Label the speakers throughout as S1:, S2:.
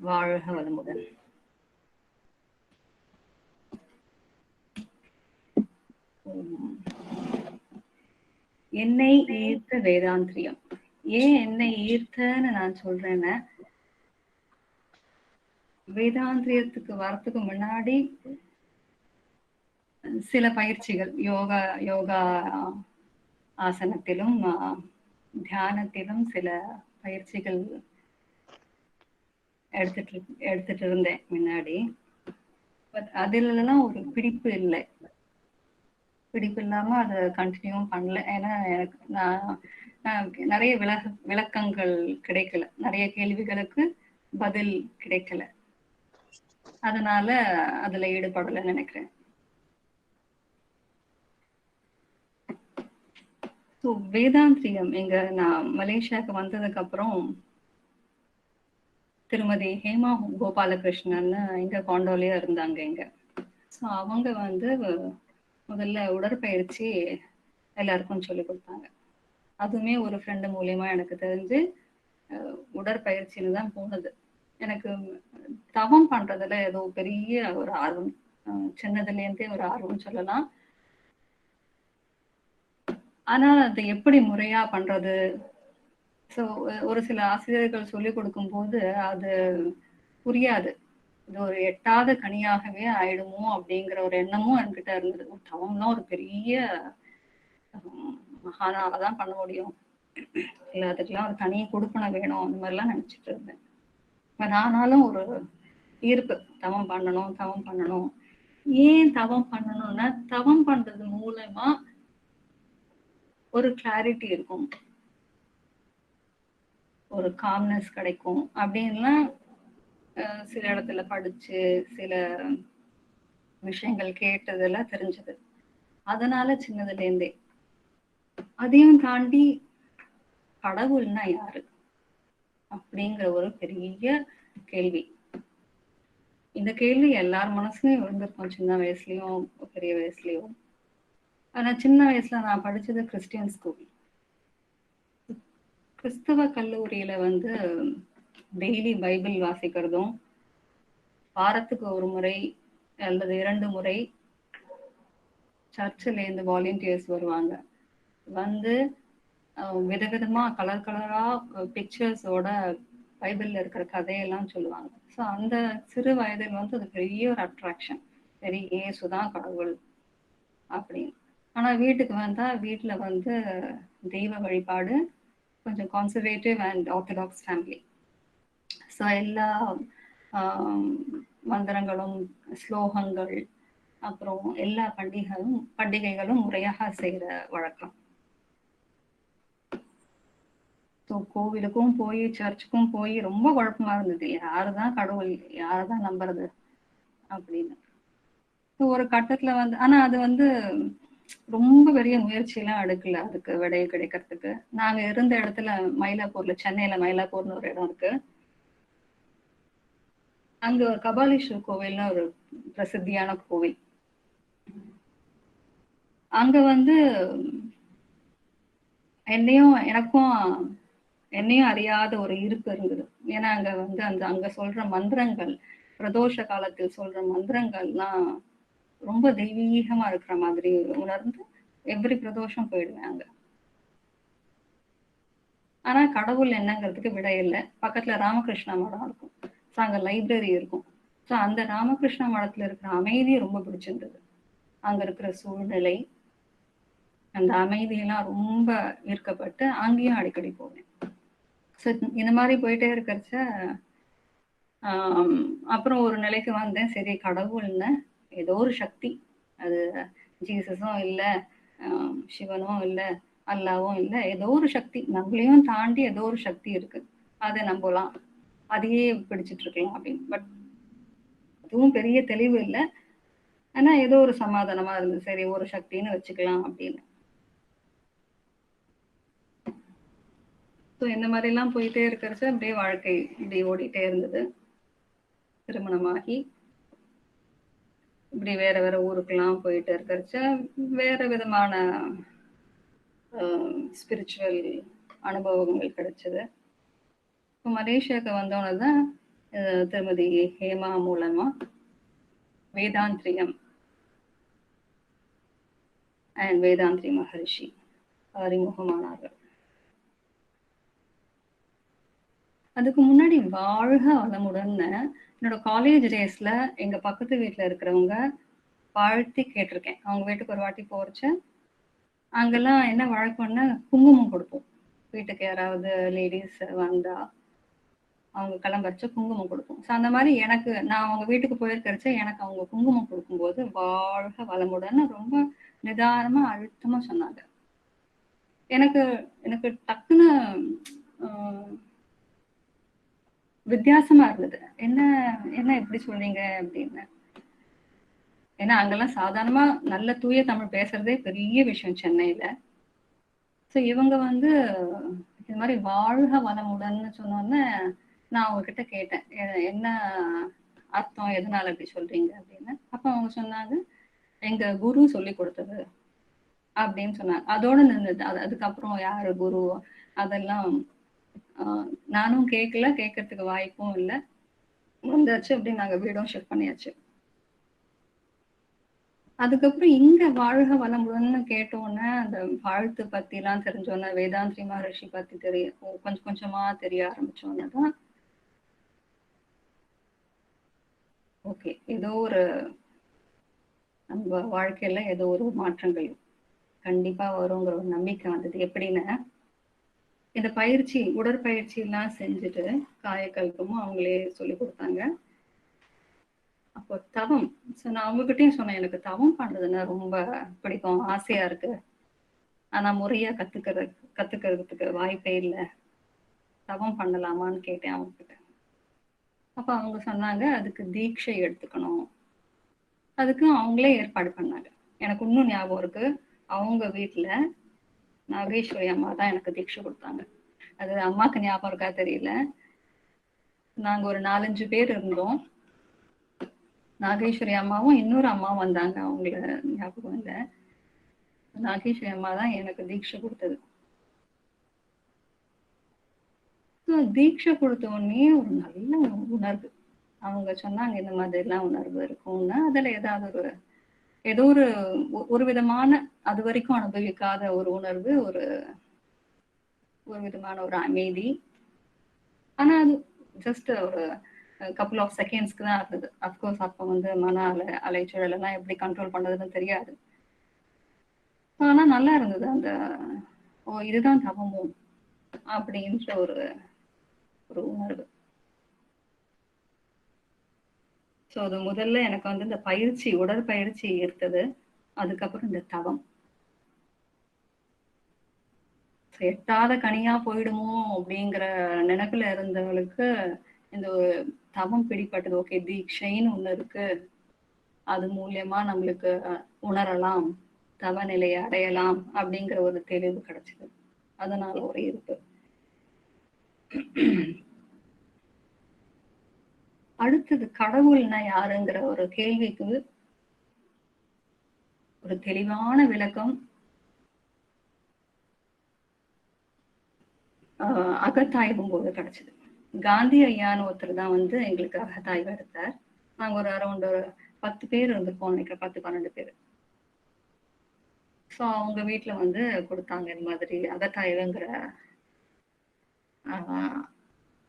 S1: வாழ்க வளமுடன். என்னை ஈர்த்த வேதாந்திரியம். ஏன் என்னை ஈர்த்தன்னு நான் சொல்றேன்னா, வேதாந்திரியத்துக்கு வரத்துக்கு முன்னாடி சில பயிற்சிகள் யோகா ஆசனத்திலும் தியானத்திலும் சில பயிற்சிகள் எடுத்துட்டு இருந்தேன் முன்னாடி. பட் அதுலலாம் ஒரு பிடிப்பு இல்லை. பிடிப்பு இல்லாம அதை கண்டினியூ பண்ணல. ஏன்னா எனக்கு நான் நிறைய விளக்கங்கள் கிடைக்கல, நிறைய கேள்விகளுக்கு பதில் கிடைக்கல. அதனால அதுல ஈடுபடல நினைக்கிறேன். ஸோ வேதாந்திரியம் இங்க நான் மலேசியாவுக்கு வந்ததுக்கு அப்புறம் திருமதி ஹேமா கோபாலகிருஷ்ணன் இங்க காண்டோலயா இருந்தாங்க இங்க. ஸோ அவங்க முதல்ல உடற்பயிற்சி எல்லாருக்கும் சொல்லி கொடுத்தாங்க. அதுவுமே ஒரு ஃப்ரெண்டு மூலியமா எனக்கு தெரிஞ்சு உடற்பயிற்சின்னு தான் போனது. எனக்கு தவம் பண்றதுல ஏதோ பெரிய ஒரு ஆர்வம், சின்னதுலேருந்தே ஒரு ஆர்வம் சொல்லலாம். ஆனால் அதை எப்படி முறையா பண்றது, ஸோ ஒரு சில ஆசிரியர்கள் சொல்லிக் கொடுக்கும் போது அது புரியாது. இது ஒரு எட்டாத கனியாகவே ஆயிடுமோ அப்படிங்கிற ஒரு எண்ணமும் என்கிட்ட இருந்தது. தவம்லாம் ஒரு பெரிய மகானாலதான் பண்ண முடியும், இல்லை அதுக்கெல்லாம் ஒரு தனியை கொடுப்பன வேணும், அந்த மாதிரிலாம் நினைச்சிட்டு இருந்தேன். ஆனாலும் ஒரு ஈர்ப்பு, தவம் பண்ணணும். ஏன் தவம் பண்ணணும்னா, தவம் பண்றது மூலமா ஒரு கிளாரிட்டி இருக்கும், ஒரு காம்னஸ் கிடைக்கும் அப்படின்லாம் சில இடத்துல படிச்சு சில விஷயங்கள் கேட்டதெல்லாம் தெரிஞ்சது. அதனால சின்னதுல இருந்தே. அதையும் தாண்டி கடவுள்னா யாரு அப்படிங்கிற ஒரு பெரிய கேள்வி. இந்த கேள்வி எல்லார் மனசுலயும் இருந்திருக்கும், சின்ன வயசுலயும் பெரிய வயசுலயும். ஆனா சின்ன வயசுல நான் படிச்சது கிறிஸ்டியன் ஸ்கூல். கிறிஸ்தவ கல்லூரியில டெய்லி பைபிள் வாசிக்கிறதும், வாரத்துக்கு ஒரு முறை அல்லது 2 முறை சர்ச்சில் இருந்து வாலண்டியர்ஸ் வருவாங்க. விதவிதமா கலர் கலரா பிக்சர்ஸோட பைபிள்ல இருக்கிற கதையெல்லாம் சொல்லுவாங்க. ஸோ அந்த சிறு வயதில் அது பெரிய ஒரு அட்ராக்ஷன். சரி, ஏசுதான் கடவுள் அப்படின்னு. ஆனா வீட்டுக்கு வந்தா வீட்டுல தெய்வ வழிபாடு கொஞ்சம் conservative and orthodox family. So எல்லா மந்திரங்களும் ஸ்லோகங்கள் அப்புறம் எல்லா பண்டிகைகளும் முறையாக செய்யற வழக்கம். ஸோ கோவிலுக்கும் போய் சர்ச்சுக்கும் போய் ரொம்ப குழப்பமா இருந்தது, யாருதான் கடவுள், யாரதான் நம்புறது அப்படின்னு. ஸோ ஒரு கட்டத்துல ஆனா அது ரொம்ப பெரிய முயற்சியெல்லாம் எடுக்கல அதுக்கு விடைய கிடைக்கிறதுக்கு. நாங்க இருந்த இடத்துல மயிலாப்பூர்ல, சென்னையில மயிலாப்பூர்னு ஒரு இடம் இருக்கு. அங்க ஒரு கபாலீஸ்வர் கோவில்னு ஒரு பிரசித்தியான கோவில். அங்க என்னையும் அறியாத ஒரு இருப்பு இருந்தது. ஏன்னா அங்க அங்க சொல்ற மந்திரங்கள், பிரதோஷ காலத்தில் சொல்ற மந்திரங்கள்லாம் ரொம்ப தெய்வீகமா இருக்கிற மாதிரி உணர்ந்து எவ்ரி பிரதோஷம் போயிடுவேன் அங்க. ஆனா கடவுள் என்னங்கிறதுக்கு விட இல்லை. பக்கத்துல ராமகிருஷ்ணா மடம் இருக்கும். ஸோ அங்க லைப்ரரி இருக்கும். ஸோ அந்த ராமகிருஷ்ணா மடத்துல இருக்கிற அமைதி ரொம்ப பிடிச்சிருந்தது. அங்க இருக்கிற சூழ்நிலை, அந்த அமைதியெல்லாம் ரொம்ப ஈர்க்கப்பட்டு அங்கேயும் அடிக்கடி போவேன். ஸோ இந்த மாதிரி போயிட்டே இருக்கிறச்ச அப்புறம் ஒரு நிலைக்கு வந்தேன். சரி, கடவுள்னு ஏதோ ஒரு சக்தி, அது ஜீசஸும் இல்லை, சிவனும் இல்லை, அல்லாவும் இல்லை, ஏதோ ஒரு சக்தி, நம்மளையும் தாண்டி ஏதோ ஒரு சக்தி இருக்கு, அதை நம்பலாம், அதையே பிடிச்சிட்டு இருக்கலாம் அப்படின்னு. பட் அதுவும் பெரிய தெளிவு இல்லை. ஆனா ஏதோ ஒரு சமாதானமா இருந்தது, சரி ஒரு சக்தின்னு வச்சுக்கலாம் அப்படின்னு. ஸோ இந்த மாதிரி எல்லாம் போயிட்டே இருக்கிறச்சு அப்படியே வாழ்க்கை இப்படி ஓடிட்டே இருந்தது. திருமணமாகி இப்படி வேற வேற ஊருக்கெல்லாம் போயிட்டு இருக்கிறச்ச வேற விதமான ஸ்பிரிச்சுவல் அனுபவங்கள் கிடைச்சது. இப்போ மலேசியாவுக்கு வந்தோன்னு தான் திருமதி ஹேமா மூலமா வேதாந்திரியம் அண்ட் வேதாந்திரி மகரிஷி அறிமுகமானார்கள். அதுக்கு முன்னாடி வாழ்க வளமுடன்னு என்னோட காலேஜ் டேஸ்ல எங்க பக்கத்து வீட்டுல இருக்கிறவங்க வாழ்த்தி கேட்டிருக்கேன். அவங்க வீட்டுக்கு ஒரு வாட்டி போறச்சு, அங்கெல்லாம் என்ன வழக்கம்னா குங்குமம் கொடுப்போம். வீட்டுக்கு யாராவது லேடிஸ் வந்தா அவங்க கிளம்பறச்ச குங்குமம் கொடுப்போம். ஸோ அந்த மாதிரி எனக்கு நான் அவங்க வீட்டுக்கு போயிருக்கிறச்ச எனக்கு அவங்க குங்குமம் கொடுக்கும்போது வாழ்க வளமுடன்னு ரொம்ப நிதானமா அழுத்தமா சொன்னாங்க. எனக்கு எனக்கு டக்குன்னு வித்தியாசமா இருந்தது. என்ன என்ன எப்படி சொல்றீங்க அப்படின்னு. ஏன்னா அங்கெல்லாம் சாதாரணமா நல்ல தூய தமிழ் பேசுறதே பெரிய விஷயம் சென்னையில. ஸோ இவங்க வந்து இது மாதிரி வாழ்க வளமுடன்னு சொன்னோன்னே நான் அவங்ககிட்ட கேட்டேன், என்ன அர்த்தம், எதனால அப்படி சொல்றீங்க அப்படின்னு. அப்ப அவங்க சொன்னாங்க, எங்க குரு சொல்லி கொடுத்தது அப்படின்னு சொன்னாங்க. அதோட நின்றுது. அதுக்கப்புறம் யாரு குரு அதெல்லாம் நானும் கேட்கல, கேட்கறதுக்கு வாய்ப்பும் இல்லை. வந்தாச்சு அப்படின்னு நாங்க வீடும் ஷிஃப்ட் பண்ணியாச்சு. அதுக்கப்புறம் இங்க வாழ்க வளமுடன்னு கேட்டோன்னே அந்த வாழ்த்து பத்தி எல்லாம் தெரிஞ்சோன்னே, வேதாந்திரி மகரிஷி பத்தி கொஞ்சம் கொஞ்சமா தெரிய ஆரம்பிச்சோன்னே தான் ஓகே, ஏதோ ஒரு நம்ம வாழ்க்கையில ஏதோ ஒரு மாற்றங்கள் கண்டிப்பா வருங்கிற ஒரு நம்பிக்கை வந்தது. எப்படின்னா, இந்த பயிற்சி உடற்பயிற்சி எல்லாம் செஞ்சுட்டு காயக்கல்பமும் அவங்களே சொல்லி கொடுத்தாங்க. அப்போ தவம், நான் அவங்ககிட்டயும் சொன்னேன், எனக்கு தவம் பண்றதுன்னா ரொம்ப பிடிக்கும், ஆசையா இருக்கு. ஆனா முறையா கத்துக்கிறதுக்கு வாய்ப்பே இல்லை. தவம் பண்ணலாமான்னு கேட்டேன் அவங்க கிட்ட. அப்ப அவங்க சொன்னாங்க, அதுக்கு தீட்சை எடுத்துக்கணும். அதுக்கு அவங்களே ஏற்பாடு பண்ணாங்க. எனக்கு இன்னும் ஞாபகம் இருக்கு, அவங்க வீட்டுல நாகேஸ்வரி அம்மா தான் எனக்கு தீட்சை கொடுத்தாங்க. அது அம்மாக்கு ஞாபகம் இருக்கா தெரியல. நாங்க ஒரு 4-5 பேர் இருந்தோம். நாகேஸ்வரி அம்மாவும் இன்னொரு அம்மாவும் வந்தாங்க, அவங்கள ஞாபகம் இல்லை. நாகேஸ்வரி அம்மா தான் எனக்கு தீட்சை கொடுத்தது. தீட்சை கொடுத்த உடனே ஒரு நல்ல உணர்வு. அவங்க சொன்னாங்க, இந்த மாதிரி எல்லாம் உணர்வு இருக்கும்னா அதுல ஏதாவது ஏதோ ஒரு விதமான அது வரைக்கும் அனுபவிக்காத ஒரு உணர்வு, ஒரு விதமான ஒரு அமைதி. ஆனா அது ஜஸ்ட் ஒரு கப்புள் ஆஃப் செகண்ட்ஸ்க்கு தான் இருந்தது. அப்கோர்ஸ் அப்ப வந்து மன அலைச்சூழல் எல்லாம் எப்படி கண்ட்ரோல் பண்றதுன்னு தெரியாது. ஆனா நல்லா இருந்தது அந்த இதுதான் தவமும் அப்படின்ற ஒரு உணர்வு. ஸோ அது முதல்ல எனக்கு வந்து இந்த பயிற்சி உடற்பயிற்சி ஈர்த்தது. அதுக்கப்புறம் இந்த தவம். எட்டாத கனியா போயிடுமோ அப்படிங்கிற நினைப்புல இருந்தவங்களுக்கு இந்த தவம் பிடிப்பட்டது. ஓகே, தீட்சைன்னு ஒண்ணு இருக்கு, அது மூலியமா நம்மளுக்கு உணரலாம், தவ நிலையை அடையலாம் அப்படிங்கிற ஒரு தெளிவு கிடைச்சது. அதனால ஒரு ஈர்ப்பு. அடுத்தது கடவுள்னா யாருங்கிற ஒரு கேள்விக்கு ஒரு தெளிவான விளக்கம் அகத்தாய்வும் போது கிடைச்சது. காந்தி ஐயான்னு ஒருத்தர் தான் வந்து எங்களுக்கு அகத்தாய்வு எடுத்தார். நாங்க ஒரு அரௌண்ட் ஒரு 10 பேர் இருந்திருப்போம் நினைக்கிறேன், 10-12 பேர். ஸோ அவங்க வீட்டுல வந்து கொடுத்தாங்க இந்த மாதிரி அகத்தாய்வுங்கிற.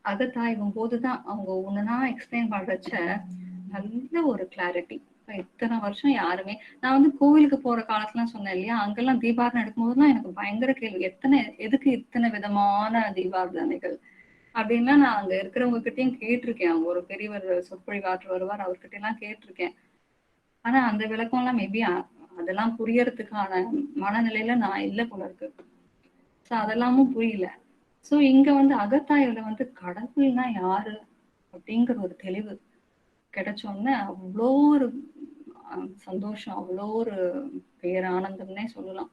S1: அகத்தாய்வும் போதுதான் அவங்க ஒண்ணுனா எக்ஸ்பிளைன் பண்றச்ச நல்ல ஒரு கிளாரிட்டி. இத்தனை வருஷம் யாருமே, நான் வந்து கோவிலுக்கு போற காலத்துலாம் சொன்னேன் இல்லையா, அங்கெல்லாம் தீபாரணை எடுக்கும்போதுதான் எனக்கு பயங்கர கேள்வி, எதுக்கு இத்தனை விதமான தீபாரதனைகள் அப்படின்லாம் நான் அங்க இருக்கிறவங்க கிட்டையும் கேட்டிருக்கேன். அவங்க ஒரு பெரியவர் சொற்பொழிவாற்று வருவார், அவர்கிட்ட எல்லாம் கேட்டிருக்கேன். ஆனா அந்த விளக்கம் எல்லாம் மேபி அதெல்லாம் புரியறதுக்கான மனநிலையில நான் இல்லை போல இருக்கு. ஸோ அதெல்லாமும் புரியல. ஸோ இங்க வந்து அகத்தாய்வுல வந்து கடவுள்னா யாரு அப்படிங்கிற ஒரு தெளிவு கிடைச்சோன்னே அவ்வளோ ஒரு சந்தோஷம், அவ்வளோ ஒரு பேரானந்தம்னே சொல்லலாம்.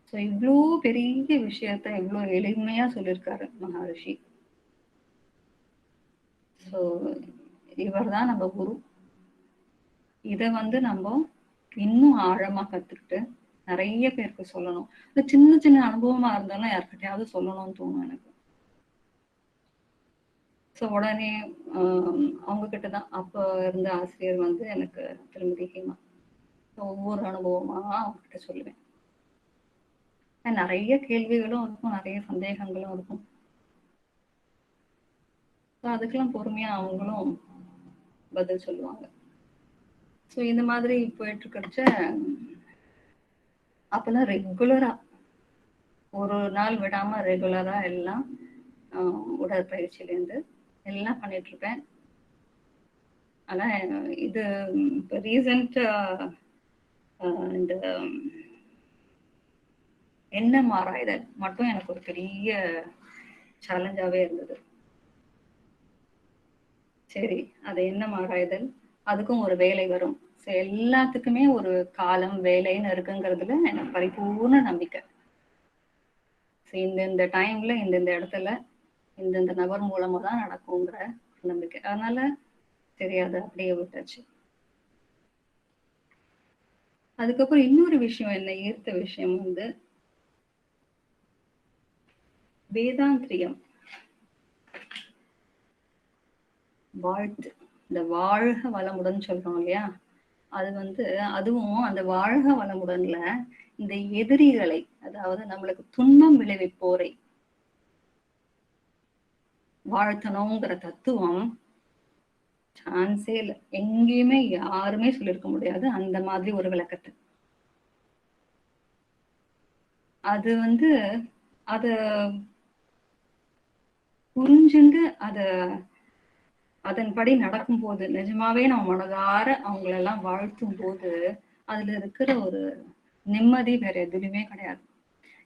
S1: ஸோ இவ்வளோ பெரிய விஷயத்த இவ்வளோ எளிமையா சொல்லியிருக்காரு மகரிஷி. ஸோ இவர் தான் நம்ம குரு. இத வந்து நம்ம இன்னும் ஆழமா கத்துக்கிட்டு நிறைய பேருக்கு சொல்லணும். இந்த சின்ன சின்ன அனுபவமா இருந்தாலும் யார்கிட்டயாவது சொல்லணும்னு தோணும் எனக்கு. ஸோ உடனே அவங்க கிட்ட தான் அப்போ இருந்த ஆசிரியர் வந்து எனக்கு திருமதி ஹேமா. ஒவ்வொரு அனுபவமா அவங்ககிட்ட சொல்லுவேன். நிறைய கேள்விகளும் இருக்கும், நிறைய சந்தேகங்களும் இருக்கும். அதுக்கெல்லாம் பொறுமையா அவங்களும் பதில் சொல்லுவாங்க. ஸோ இந்த மாதிரி போயிட்டு இருக்கிறச்ச அப்பெல்லாம் ரெகுலரா ஒரு நாள் விடாம ரெகுலரா எல்லாம் உடற்பயிற்சியிலேருந்து எல்லாம் பண்ணிட்டு இருப்பேன். ஆனா இது இப்போ ரீசெண்டா இந்த எண்ணம் ஆராய்தல் மட்டும் எனக்கு ஒரு பெரிய சேலஞ்சாவே இருந்தது. சரி, அது எண்ணம் ஆராய்தல், அதுக்கும் ஒரு வேலை வரும். எல்லாத்துக்குமே ஒரு காலம் வேலைன்னு இருக்குங்கிறதுல எனக்கு பரிபூர்ண நம்பிக்கை. இந்த டைம்ல இந்த இடத்துல இந்த நபர் மூலமா தான் நடக்குங்கிற நம்பிக்கை. அதனால சரி, அதை அப்படியே விட்டாச்சு. அதுக்கப்புறம் இன்னொரு விஷயம், என்ன ஈர்த்த விஷயம் வந்து வேதாந்திரியம், வாழ்த்து. இந்த வாழ்க வளமுடன் சொல்றோம் இல்லையா, அது வந்து அதுவும் அந்த வாழ்க வளமுடன்ல இந்த எதிரிகளை, அதாவது நம்மளுக்கு துன்பம் விளைவிப்போரை வாழ்த்தணுங்கிற தத்துவம் சான்ஸே இல்லை. எங்கேயுமே யாருமே சொல்லியிருக்க முடியாது அந்த மாதிரி ஒரு விளக்கத்தை. அது வந்து அத புரிஞ்சுண்டு அதன்படி நடக்கும்போது, நிஜமாவே நம்ம மனதார அவங்களெல்லாம் வாழ்த்தும் போது அதுல இருக்கிற ஒரு நிம்மதி வேற எதுலையுமே கிடையாது.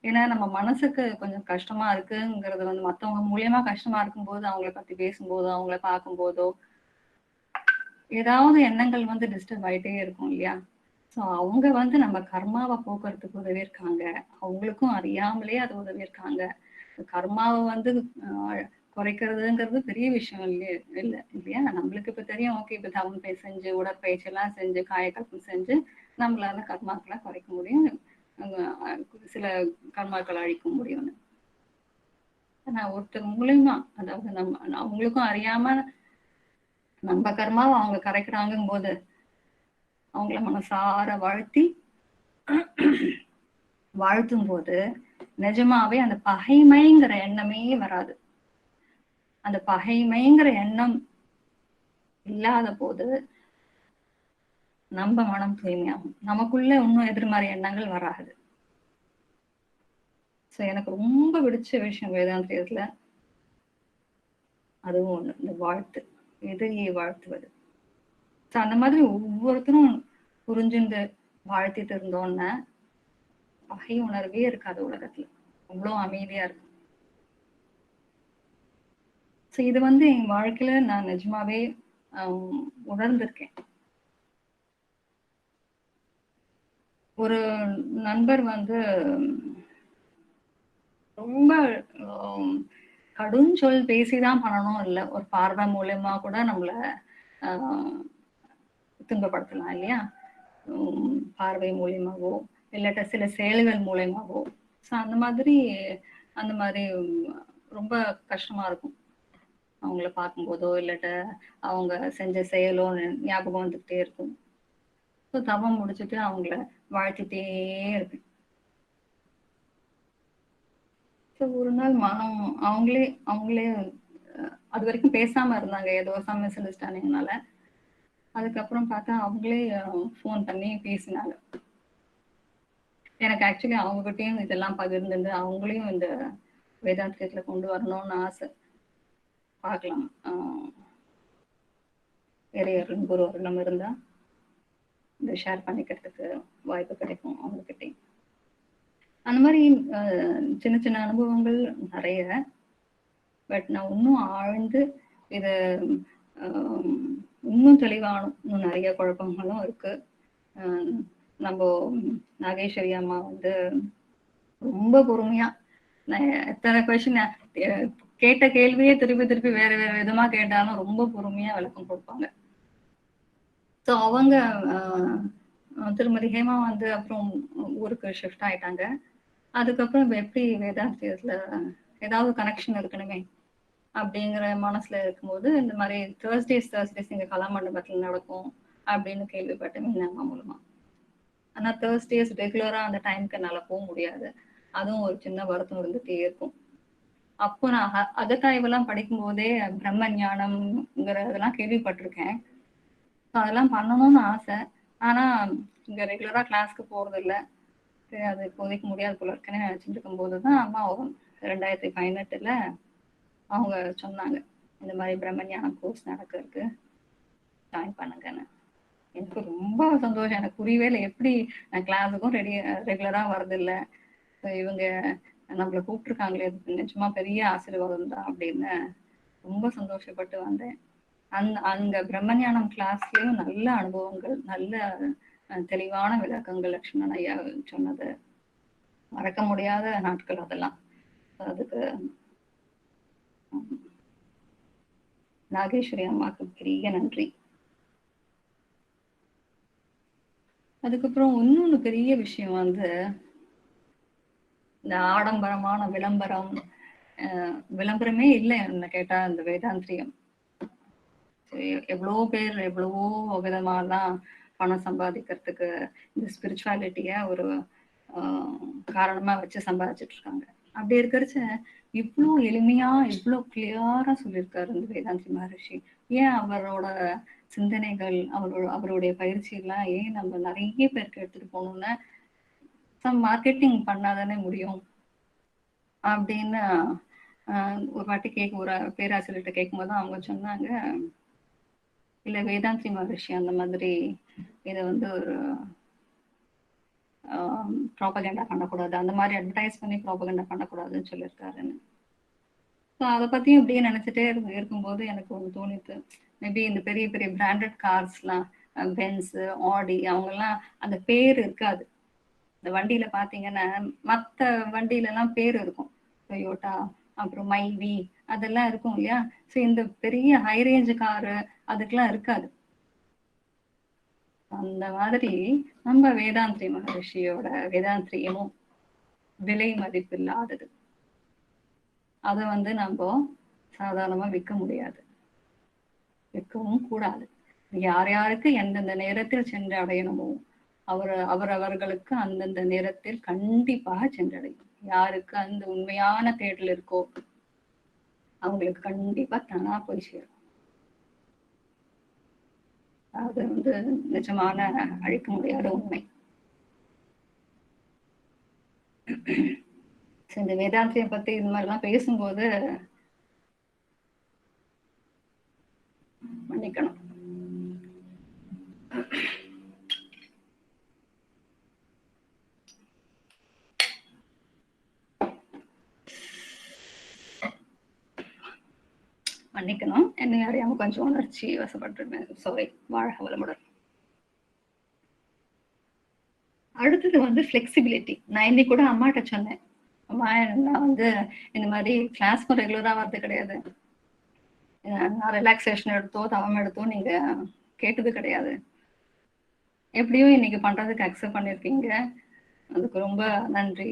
S1: ஏன்னா நம்ம மனசுக்கு கொஞ்சம் கஷ்டமா இருக்குங்கிறது வந்து மத்தவங்க மூலியமா கஷ்டமா இருக்கும்போது, அவங்கள பத்தி பேசும்போதோ, அவங்கள பார்க்கும்போதோ ஏதாவது எண்ணங்கள் வந்து டிஸ்டர்ப் ஆயிட்டே இருக்கும் இல்லையா? ஸோ அவங்க வந்து நம்ம கர்மாவை போக்குறதுக்கு உதவி இருக்காங்க. அவங்களுக்கும் அறியாமலே அது உதவி இருக்காங்க. கர்மாவை வந்து குறைக்கிறதுங்கிறது பெரிய விஷயம் இல்லையா? நம்மளுக்கு இப்ப தெரியும், ஓகே, இப்ப தவம் செஞ்சு உடற்பயிற்சி எல்லாம் செஞ்சு காயக்கல்பம் செஞ்சு நம்மளால கர்மாக்களை குறைக்க முடியும், சில கர்மாக்களை அழிக்க முடியும்னு. ஆனா ஒருத்தர் மூலியமா, அதாவது நம்ம அவங்களுக்கும் அறியாம நம்ம கர்மாவை அவங்க கரைக்கிறாங்கும் போது அவங்கள மனசார வாழ்த்தும் போது நிஜமாவே அந்த பகைமைங்கிற எண்ணமே வராது. அந்த பகைமைங்கிற எண்ணம் இல்லாத போது நம்ம மனம் தூய்மையாகும், நமக்குள்ள இன்னும் எதிர்மறை எண்ணங்கள் வராது. சோ எனக்கு ரொம்ப பிடிச்ச விஷயம் வேதாந்திரியத்துல அதுவும் ஒண்ணு, இந்த வாழ்த்து, எதிரியை வாழ்த்துவது. சோ அந்த மாதிரி ஒவ்வொருத்தரும் புரிஞ்சுண்டு வாழ்த்திட்டு இருந்தோம்னா பகை உணர்வே இருக்காது உலகத்துல, அவ்வளவு அமைதியா இருக்கும். சோ இது வந்து என் வாழ்க்கையில நான் நிஜமாவே உணர்ந்திருக்கேன். ஒரு நண்பர் வந்து ரொம்ப கடுஞ்சொல் பேசிதான் பண்ணணும் இல்ல, ஒரு பார்வை மூலமா கூட நம்மள துன்பப்படுத்தலாம் இல்லையா? பார்வை மூலியமாவோ இல்லாட்ட சில செயல்கள் மூலயமாவோ. ஸோ அந்த மாதிரி ரொம்ப கஷ்டமா இருக்கும் அவங்கள பார்க்கும்போதோ, இல்லாட்ட அவங்க செஞ்ச செயலோ ஞாபகம் வந்துகிட்டே இருக்கும். ஸோ தவம் முடிச்சுட்டு அவங்கள வாழ்த்திட்டே இருப்பேன். ஸோ ஒரு நாள் மனம் அவங்களே அது வரைக்கும் பேசாம இருந்தாங்க, ஏதோ சம் மிஸ் அண்டர்ஸ்டாண்டிங்னால. அதுக்கப்புறம் பார்த்தா அவங்களே ஃபோன் பண்ணி பேசினாங்க. எனக்கு ஆக்சுவலி அவங்ககிட்டயும் இதெல்லாம் பகிர்ந்து அவங்களையும் இந்த வேதாந்தியத்துல கொண்டு வரணும்னு ஆசை. பார்க்கலாம், வேற யாரும் குரு அருளம் இருந்தா இதை ஷேர் பண்ணிக்கிறதுக்கு வாய்ப்பு கிடைக்கும் அவங்ககிட்டையும். அந்த மாதிரி சின்ன சின்ன அனுபவங்கள் நிறைய. பட் நான் இன்னும் ஆழ்ந்து இத இன்னும் தெளிவானும், இன்னும் நிறைய குழப்பங்களும் இருக்கு. நம்ம நாகேஸ்வரி அம்மா வந்து ரொம்ப பொறுமையா, நான் எத்தனை கொஸ்டின் கேட்ட கேள்வியே திருப்பி திருப்பி வேற வேற விதமா கேட்டாலும் ரொம்ப பொறுமையா விளக்கம் கொடுப்பாங்க. ஸோ அவங்க திருமதி ஹேமா வந்து அப்புறம் ஊருக்கு ஷிஃப்ட் ஆயிட்டாங்க. அதுக்கப்புறம் எப்படி வேதாந்தியத்துல ஏதாவது கனெக்ஷன் இருக்கணுமே, அப்படிங்கிற மனசுல இருக்கும்போது இந்த மாதிரி தேர்ஸ்டேஸ் இங்க கலாமண்டபத்தில் நடக்கும் அப்படின்னு கேள்விப்பட்டேன் மீனாம்மா மூலமா. ஆனா தேர்ஸ்டேஸ் ரெகுலரா அந்த டைம்க்கு என்னால போக முடியாது. அதுவும் ஒரு சின்ன வருத்தம் இருந்துட்டே இருக்கும். அப்போ நான் அகத்தாய்வெல்லாம் படிக்கும்போதே பிரம்ம ஞானம்ங்கிறதெல்லாம் கேள்விப்பட்டிருக்கேன். அதெல்லாம் பண்ணணும்னு ஆசை. ஆனா இங்க ரெகுலரா கிளாஸ்க்கு போறது இல்ல. சரி அது இப்போதைக்கு முடியாது போல இருக்குன்னு நினைச்சிட்டு இருக்கும்போது தான் அம்மா 2018ல அவங்க சொன்னாங்க, இந்த மாதிரி பிரம்ம ஞானம் கோர்ஸ் நடக்கிறதுக்கு ஜாயின் பண்ணுங்கன்னு. எனக்கு ரொம்ப சந்தோஷம். எனக்கு புரியவே இல்லை எப்படி நான் கிளாஸுக்கும் ரெகுலரா வரதில்ல, இவங்க நம்மள கூப்பிட்டுருக்காங்களே நிஜமா பெரிய ஆசீர்வாதம் தான் அப்படின்னு ரொம்ப சந்தோஷப்பட்டு வந்தேன். அங்க பிரம்மஞானம் கிளாஸ்லயும் நல்ல அனுபவங்கள், நல்ல தெளிவான விளக்கங்கள் லட்சுமணன் ஐயா சொன்னது மறக்க முடியாத நாட்கள் அதெல்லாம். அதுக்கு நாகேஸ்வரி அம்மாவுக்கு பெரிய நன்றி. அதுக்கப்புறம் இன்னொன்னு பெரிய விஷயம் வந்து இந்த ஆடம்பரமான விளம்பரமே இல்லை என்ன கேட்டா இந்த வேதாந்திரியம். எவ்வளவோ பேர் எவ்வளவோ விதமாலாம் பணம் சம்பாதிக்கிறதுக்கு இந்த ஸ்பிரிச்சுவாலிட்டிய ஒரு காரணமா வச்சு சம்பாதிச்சுட்டு இருக்காங்க. அப்படி இருக்கிறச்ச இவ்வளோ எளிமையா இவ்வளோ கிளியரா சொல்லியிருக்காரு இந்த வேதாந்தி மகரிஷி. ஏன் அவரோட சிந்தனைகள் அவருடைய பயிற்சி எல்லாம் ஏன் நம்ம நிறைய பேருக்கு எடுத்துட்டு போகணும்னு மார்க்கெட்டிங் பண்ணாதானே முடியும் அப்படின்னு ஒரு வாட்டி ஒரு பேராசிரியர்கிட்ட கேட்கும்போது அவங்க சொன்னாங்க, இல்ல வேதாந்தி மகரிஷி அந்த மாதிரி இதை வந்து ஒரு ப்ராபகண்டா பண்ணக்கூடாது, அந்த மாதிரி அட்வர்டைஸ் பண்ணி ப்ராபகண்டா பண்ணக்கூடாதுன்னு சொல்லியிருக்காருன்னு. ஸோ அதை பத்தியும் இப்படியே நினைச்சிட்டே இருக்கும்போது எனக்கு ஒன்று தோணித்து, மேபி இந்த பெரிய பெரிய பிராண்டட் கார்ஸ்லாம் பென்ஸ் ஆடி அவங்கெல்லாம் அந்த பேர் இருக்காது. இந்த வண்டியில பாத்தீங்கன்னா மற்ற வண்டியில எல்லாம் பேர் இருக்கும், டொயோட்டா அப்புறம் மைவி அதெல்லாம் இருக்கும் இல்லையா. ஸோ இந்த பெரிய ஹை ரேஞ்ச் காரு அதுக்கெல்லாம் இருக்காது. அந்த மாதிரி நம்ம வேதாந்திரி மகரிஷியோட வேதாந்திரியமும் விலை மதிப்பு இல்லாதது. அதை வந்து நம்ம சாதாரணமா விற்க முடியாது, விற்கவும் கூடாது. யார் யாருக்கு எந்தெந்த நேரத்தில் சென்று அடையணுமோ அவர்களுக்கு அந்தந்த நேரத்தில் கண்டிப்பாக சென்றடையும். யாருக்கு அந்த உண்மையான தேடல் இருக்கோ அவங்களுக்கு கண்டிப்பா தானா போய் சேரும். அது வந்து நிஜமான அழிக்க முடியாத உண்மை. இந்த வேதாந்தியம் பத்தி இந்த மாதிரிலாம் பேசும்போது மன்னிக்கணும். மன்னிக்கணும், என்ன அறியாம கொஞ்சம் உணர்ச்சி வசப்பட்டுருந்தேன். சாரி. வாழ்க வளமுடன். அடுத்தது வந்து ஃபிளெக்சிபிலிட்டி. நான் இன்னைக்கு கூட அம்மாட்ட சொன்னேன், அம்மா நான் வந்து இந்த மாதிரி கிளாஸ்க்கும் ரெகுலரா வரது கிடையாது, நான் ரிலாக்ஸேஷன் எடுத்தோ தவம் எடுத்தோ நீங்க கேட்டது கிடையாது, எப்படியும் இன்னைக்கு பண்றதுக்கு அக்செப்ட் பண்ணிருக்கீங்க, அதுக்கு ரொம்ப நன்றி.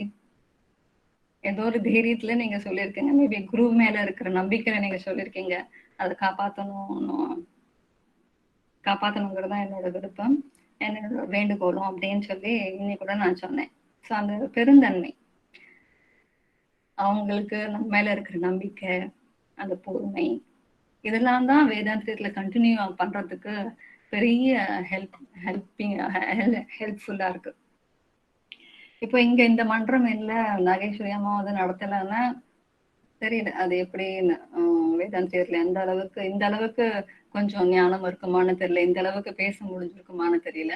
S1: ஏதோ ஒரு தைரியத்துல நீங்க சொல்லியிருக்கீங்க, மேபி குரு மேல இருக்கிற நம்பிக்கையில நீங்க சொல்லியிருக்கீங்க, அதை காப்பாற்றணுங்கிறது தான் என்னோட விருப்பம், என்னோட வேண்டுகோளும் அப்படின்னு சொல்லி இன்னைக்கு கூட நான் சொன்னேன். ஸோ அந்த பெருந்தன்மை, அவங்களுக்கு நம்ம மேல இருக்கிற நம்பிக்கை, அந்த பொறுமை, இதெல்லாம் தான் வேதாந்தத்துல கண்டினியூ பண்றதுக்கு பெரிய ஹெல்ப்ஃபுல்லா இருக்கு. இப்போ இங்க இந்த மன்றம் இல்ல, நாகேஸ்வரி அம்மா வந்து நடத்தலைன்னா தெரியல அது எப்படின்னு. வேதாந்தியத்துல எந்த அளவுக்கு இந்த அளவுக்கு கொஞ்சம் ஞானம் இருக்குமான்னு தெரியல, இந்த அளவுக்கு பேச முடிஞ்சிருக்குமான்னு தெரியல.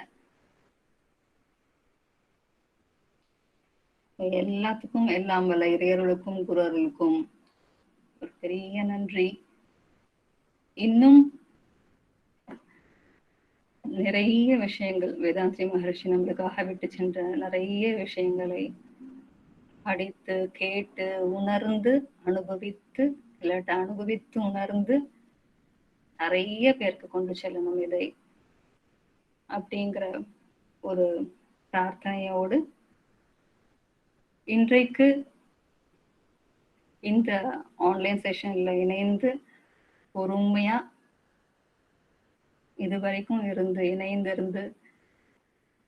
S1: எல்லாத்துக்கும் எல்லாம் வல்ல இறையர்களுக்கும் குருவர்களுக்கும் ஒரு பெரிய நன்றி. இன்னும் நிறைய விஷயங்கள் வேதாந்தி மகர்ஷி நம்மளுக்காக விட்டு சென்ற நிறைய விஷயங்களை படித்து கேட்டு உணர்ந்து அனுபவித்து இல்லாட்ட அனுபவித்து உணர்ந்து நிறைய பேருக்கு கொண்டு செல்லணும் இதை அப்படிங்கிற ஒரு பிரார்த்தனையோடு இன்றைக்கு இந்த ஆன்லைன் செஷன்ல இணைந்து பொறுமையா இதுவரைக்கும் இணைந்திருந்து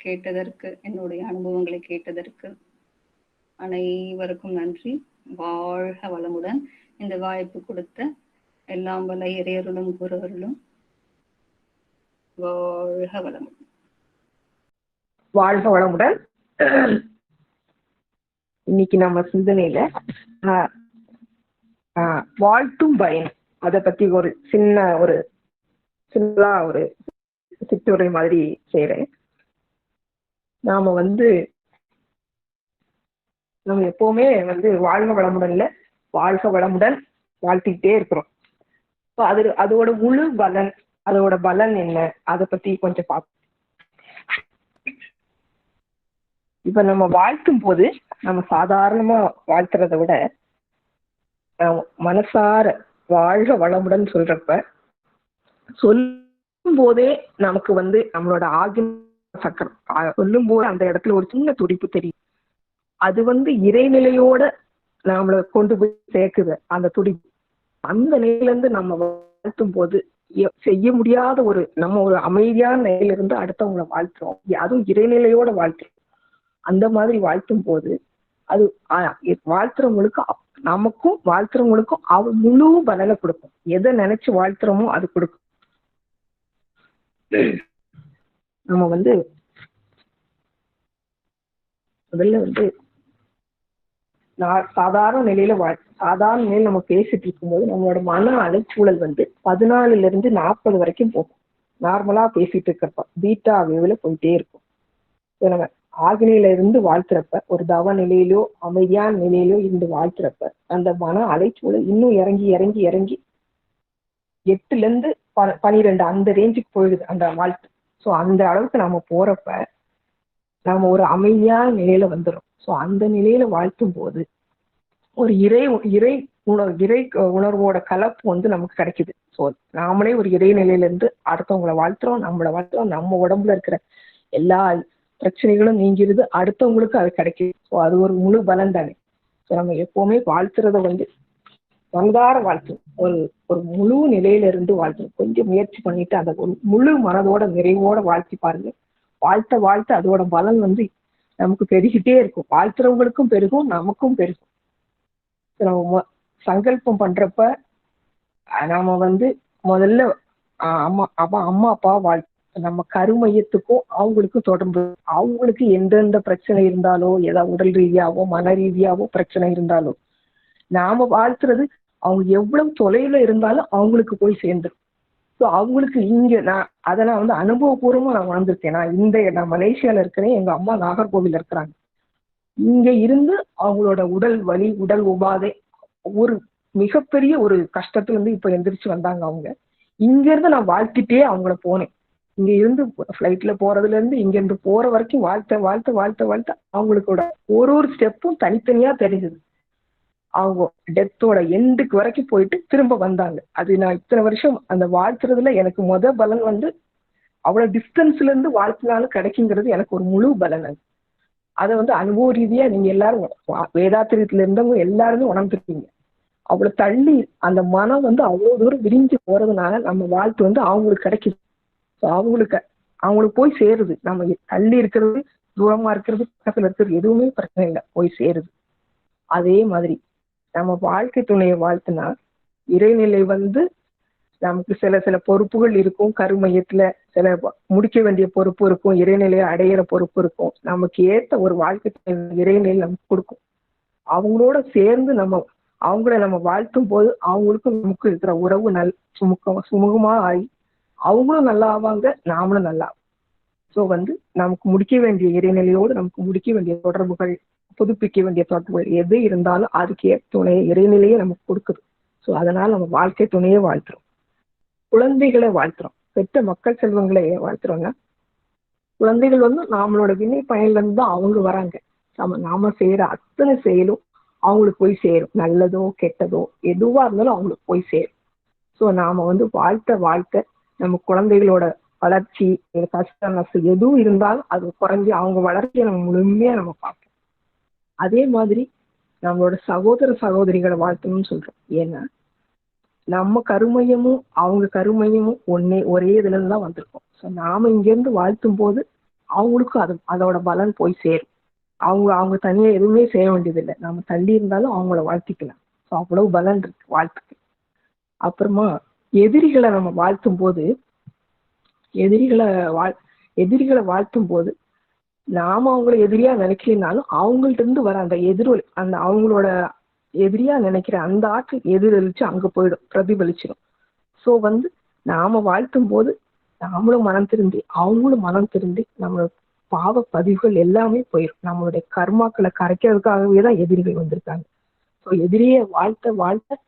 S1: கேட்டதற்கு, என்னுடைய அனுபவங்களை கேட்டதற்கு அனைவருக்கும் நன்றி. வாழ்க வளமுடன். இந்த வாய்ப்பு கொடுத்த எல்லாம் வல்ல இறையருளும் குருவருளும் வாழ்க வளமுடன்.
S2: வாழ்க வளமுடன். இன்னைக்கு நம்ம சிந்தனையில வாழ்த்தும் பயன் அதை பத்தி ஒரு சின்னதா ஒரு சிற்றுரை மாதிரி செய்யறேன். நாம எப்பவுமே வாழ்க வளமுடன்ல வாழ்க வளமுடன் வாழ்த்திக்கிட்டே இருக்கிறோம். அதோட முழு பலன், அதோட பலன் என்ன, அதை பத்தி கொஞ்சம் பார்ப்போம். இப்ப நம்ம வாழ்த்தும் போது நம்ம சாதாரணமா வாழ்த்துறத விட மனசார வாழ்க வளமுடன் சொல்றப்ப சொல்லும் போதே நமக்கு நம்மளோட சக்கரம் சொல்லும் போது அந்த இடத்துல ஒரு சின்ன துடிப்பு தெரியும். அது இறைநிலையோட நம்மளை கொண்டு போய் சேர்க்குது. அந்த துடிப்பு அந்த நிலையில இருந்து நம்ம வாழ்த்தும் போது செய்ய முடியாத நம்ம ஒரு அமைதியான நிலையில இருந்து அடுத்தவங்களை வாழ்த்துறோம். அதுவும் இறைநிலையோட வாழ்த்துறோம். அந்த மாதிரி வாழ்த்தும் போது அது வாழ்த்துறவங்களுக்கு, நமக்கும் வாழ்த்துறவங்களுக்கும் முழு பலனை கொடுக்கும். எதை நினைச்சு வாழ்த்துறோமோ அது கொடுக்கும். நம்ம முதல்ல சாதாரண நிலையில நம்ம பேசிட்டு இருக்கும்போது நம்மளோட மன அலைச்சூழல் 14 to 40 வரைக்கும் போகும். நார்மலா பேசிட்டு இருக்கிறப்ப பீட்டா வேவ்ல போயிட்டே இருக்கும். நம்ம ஆக்னியில இருந்து வாழ்த்துறப்ப, ஒரு தவ நிலையிலோ அமைதியான நிலையிலோ இருந்து வாழ்த்துறப்ப அந்த மன அலைச்சூழல் இன்னும் இறங்கி இறங்கி இறங்கி 8 to 12 அந்த ரேஞ்சுக்கு போயிடுது அந்த வாழ்த்து. ஸோ அந்த அளவுக்கு நம்ம போறப்ப நாம ஒரு அமைதியான நிலையில வந்துடும். ஸோ அந்த நிலையில வாழ்த்தும் போது ஒரு இறை உணர்வோட கலப்பு நமக்கு கிடைக்குது. ஸோ நாமளே ஒரு இறை நிலையில இருந்து அடுத்தவங்களை வாழ்த்துறோம், நம்மளை வாழ்த்துறோம். நம்ம உடம்புல இருக்கிற எல்லா பிரச்சனைகளும் நீங்கிருது, அடுத்தவங்களுக்கு அது கிடைக்குது. ஸோ அது ஒரு முழு பலன் தானே. ஸோ நம்ம எப்பவுமே வாழ்த்துறத மனதார வாழ்த்தும், ஒரு முழு நிலையில இருந்து வாழ்த்தும். கொஞ்சம் முயற்சி பண்ணிட்டு அந்த ஒரு முழு மனதோட நிறைவோட வாழ்த்தி பாருங்க. வாழ்த்த அதோட பலன் நமக்கு பெருகிட்டே இருக்கும். வாழ்த்துறவங்களுக்கும் பெருகும், நமக்கும் பெருகும். நம்ம சங்கல்பம் பண்றப்ப நாம முதல்ல அம்மா அப்பா வாழ்த்து, நம்ம கருமையத்துக்கும் அவங்களுக்கும் தொடர்பு. அவங்களுக்கு எந்தெந்த பிரச்சனை இருந்தாலோ, ஏதாவது உடல் ரீதியாவோ மன ரீதியாவோ பிரச்சனை இருந்தாலோ நாம வாழ்த்துறது அவங்க எவ்வளவு தொலைவுல இருந்தாலும் அவங்களுக்கு போய் சேர்ந்துடும். ஸோ அவங்களுக்கு அதை நான் அனுபவபூர்வமா நான் வாழ்ந்திருக்கேன். நான் மலேசியால இருக்கிறேன், எங்க அம்மா நாகர்கோவில் இருக்கிறாங்க. இங்க இருந்து அவங்களோட உடல் வலி, உடல் உபாதை, ஒரு மிகப்பெரிய ஒரு கஷ்டத்துல இருந்து இப்ப எந்திரிச்சு வந்தாங்க. அவங்க இங்க இருந்து நான் வாழ்த்திட்டே அவங்கள போனேன். இங்க இருந்து ஃபிளைட்ல போறதுல இருந்து இங்க இருந்து போற வரைக்கும் வாழ்த்த அவங்களுக்கோட ஒரு ஸ்டெப்பும் தனித்தனியா தெரிஞ்சது. அவங்க டெத்தோட எண்டுக்கு வரைக்கும் போயிட்டு திரும்ப வந்தாங்க. அது நான் இத்தனை வருஷம் அந்த வாழ்த்துறதுல எனக்கு பலன் அவ்வளவு டிஸ்டன்ஸ்ல இருந்து வாழ்த்தினாலும் கிடைக்குங்கிறது எனக்கு ஒரு முழு பலன். அதை அனுபவ ரீதியா நீங்க எல்லாரும் வேதாத்திரியத்துல இருந்தவங்க எல்லாருமே உணர்ந்துருக்கீங்க. அவ்வளவு தள்ளி அந்த மனம் அவ்வளவு தூரம் விரிஞ்சு போறதுனால நம்ம வாழ்த்து அவங்களுக்கு கிடைக்குது. ஸோ அவங்களுக்கு போய் சேருது. நம்ம தள்ளி இருக்கிறது, தூரமா இருக்கிறது, பக்கத்துல இருக்கிறது எதுவுமே பிரச்சனை இல்லை, போய் சேருது. அதே மாதிரி நம்ம வாழ்க்கை துணையை வாழ்த்துனா இறைநிலை நமக்கு சில பொறுப்புகள் இருக்கும். கருமையத்துல சில முடிக்க வேண்டிய பொறுப்பு இருக்கும், இறைநிலையை அடையிற பொறுப்பு இருக்கும். நமக்கு ஏத்த ஒரு வாழ்க்கை துணை இறைநிலை நமக்கு கொடுக்கும். அவங்களோட சேர்ந்து அவங்கள நம்ம வாழ்த்தும் போது அவங்களுக்கும் நமக்கு இருக்கிற உறவு சுமூகமா ஆகி அவங்களும் நல்லா ஆவாங்க, நாமளும் நல்லா. ஸோ நமக்கு முடிக்க வேண்டிய இறைநிலையோடு நமக்கு முடிக்க வேண்டிய தொடர்புகள், புதுப்பிக்க வேண்டிய தொடர்புகள் எது இருந்தாலும் அதுக்கு துணையை இறைநிலையே நமக்கு கொடுக்குது. ஸோ அதனால நம்ம வாழ்க்கை துணையே வாழ்த்துறோம். குழந்தைகளை வாழ்த்துறோம், பெற்ற மக்கள் செல்வங்களை வாழ்த்துறோம்னா குழந்தைகள் நம்மளோட வினை பயன்ல இருந்து தான் அவங்க வராங்க. நாம செய்யற அத்தனை செயலும் அவங்களுக்கு போய் சேரும். நல்லதோ கெட்டதோ எதுவா இருந்தாலும் அவங்களுக்கு போய் சேரும். ஸோ நாம வாழ்த்த நம்ம குழந்தைகளோட வளர்ச்சி, கஷ்ட நஷ்டம் எதுவும் இருந்தாலும் அது குறைஞ்சி அவங்க வளர்ச்சியை நம்ம முழுமையா நம்ம பார்ப்போம். அதே மாதிரி நம்மளோட சகோதர சகோதரிகளை வாழ்த்தணும்னு சொல்றோம். ஏன்னா நம்ம கருமையமும் அவங்க கருமையமும் ஒரே இதுல இருந்து தான் வந்திருக்கோம். ஸோ நாம இங்க இருந்து வாழ்த்தும் போது அவங்களுக்கும் அதோட பலன் போய் சேரும். அவங்க தனியா எதுவுமே செய்ய வேண்டியதில்லை. நம்ம தள்ளி இருந்தாலும் அவங்கள வாழ்த்திக்கலாம். ஸோ அவ்வளவு பலன் இருக்கு வாழ்த்துக்கு. அப்புறமா எதிரிகளை நம்ம வாழ்த்தும் போது எதிரிகளை வாழ்த்தும் போது நாம அவங்கள எதிரியா நினைக்கலனாலும் அவங்கள்ட்ட இருந்து வர அந்த அவங்களோட எதிரியா நினைக்கிற அந்த ஆற்றல் எதிரொலிச்சு அங்க போயிடும், பிரதிபலிச்சிடும். ஸோ நாம வாழ்த்தும் போது நாமளும் மனம் திருந்தி அவங்களும் மனம் திருந்தி நம்மளோட பாவ பதிவுகள் எல்லாமே போயிடும். நம்மளுடைய கர்மாக்களை கரைக்கிறதுக்காகவே தான் எதிரிகள் வந்திருக்காங்க. ஸோ எதிரியை வாழ்த்த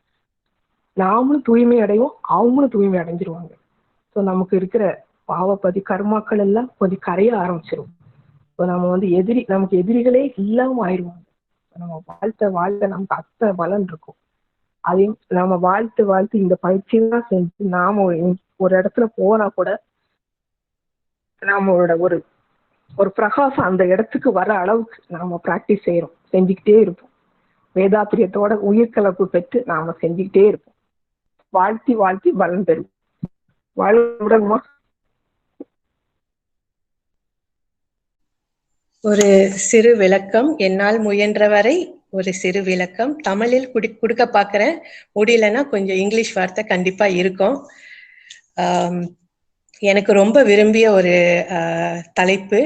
S2: நாமளும் தூய்மை அடைவோம், அவங்களும் தூய்மை அடைஞ்சிருவாங்க. ஸோ நமக்கு இருக்கிற கர்மாக்கள் எல்லாம் கொஞ்சம் கரைய ஆரம்பிச்சிடும். ஸோ நம்ம நமக்கு எதிரிகளே இல்லாம ஆயிடுவாங்க. நம்ம வாழ்த்த நமக்கு அத்தனை பலன் இருக்கும். அதையும் நம்ம வாழ்த்து இந்த பயிற்சியெல்லாம் செஞ்சு நாம ஒரு இடத்துல போனா கூட நம்மளோட ஒரு பிரகாசம் அந்த இடத்துக்கு வர அளவுக்கு நாம பிராக்டிஸ் செஞ்சுக்கிட்டே இருப்போம். வேதாத்திரியத்தோட உயிர்கலப்பு பெற்று நாம செஞ்சுக்கிட்டே இருப்போம். வாழ்த்தி பலன் பெறும். வாழ்வுடன்மா.
S3: ஒரு சிறு விளக்கம், என்னால் முயன்றவரை ஒரு சிறு விளக்கம் தமிழில் கொடுக்க பார்க்கிறேன். முடியலன்னா கொஞ்சம் இங்கிலீஷ் வார்த்தை கண்டிப்பா இருக்கும். எனக்கு ரொம்ப விரும்பிய ஒரு தலைப்பு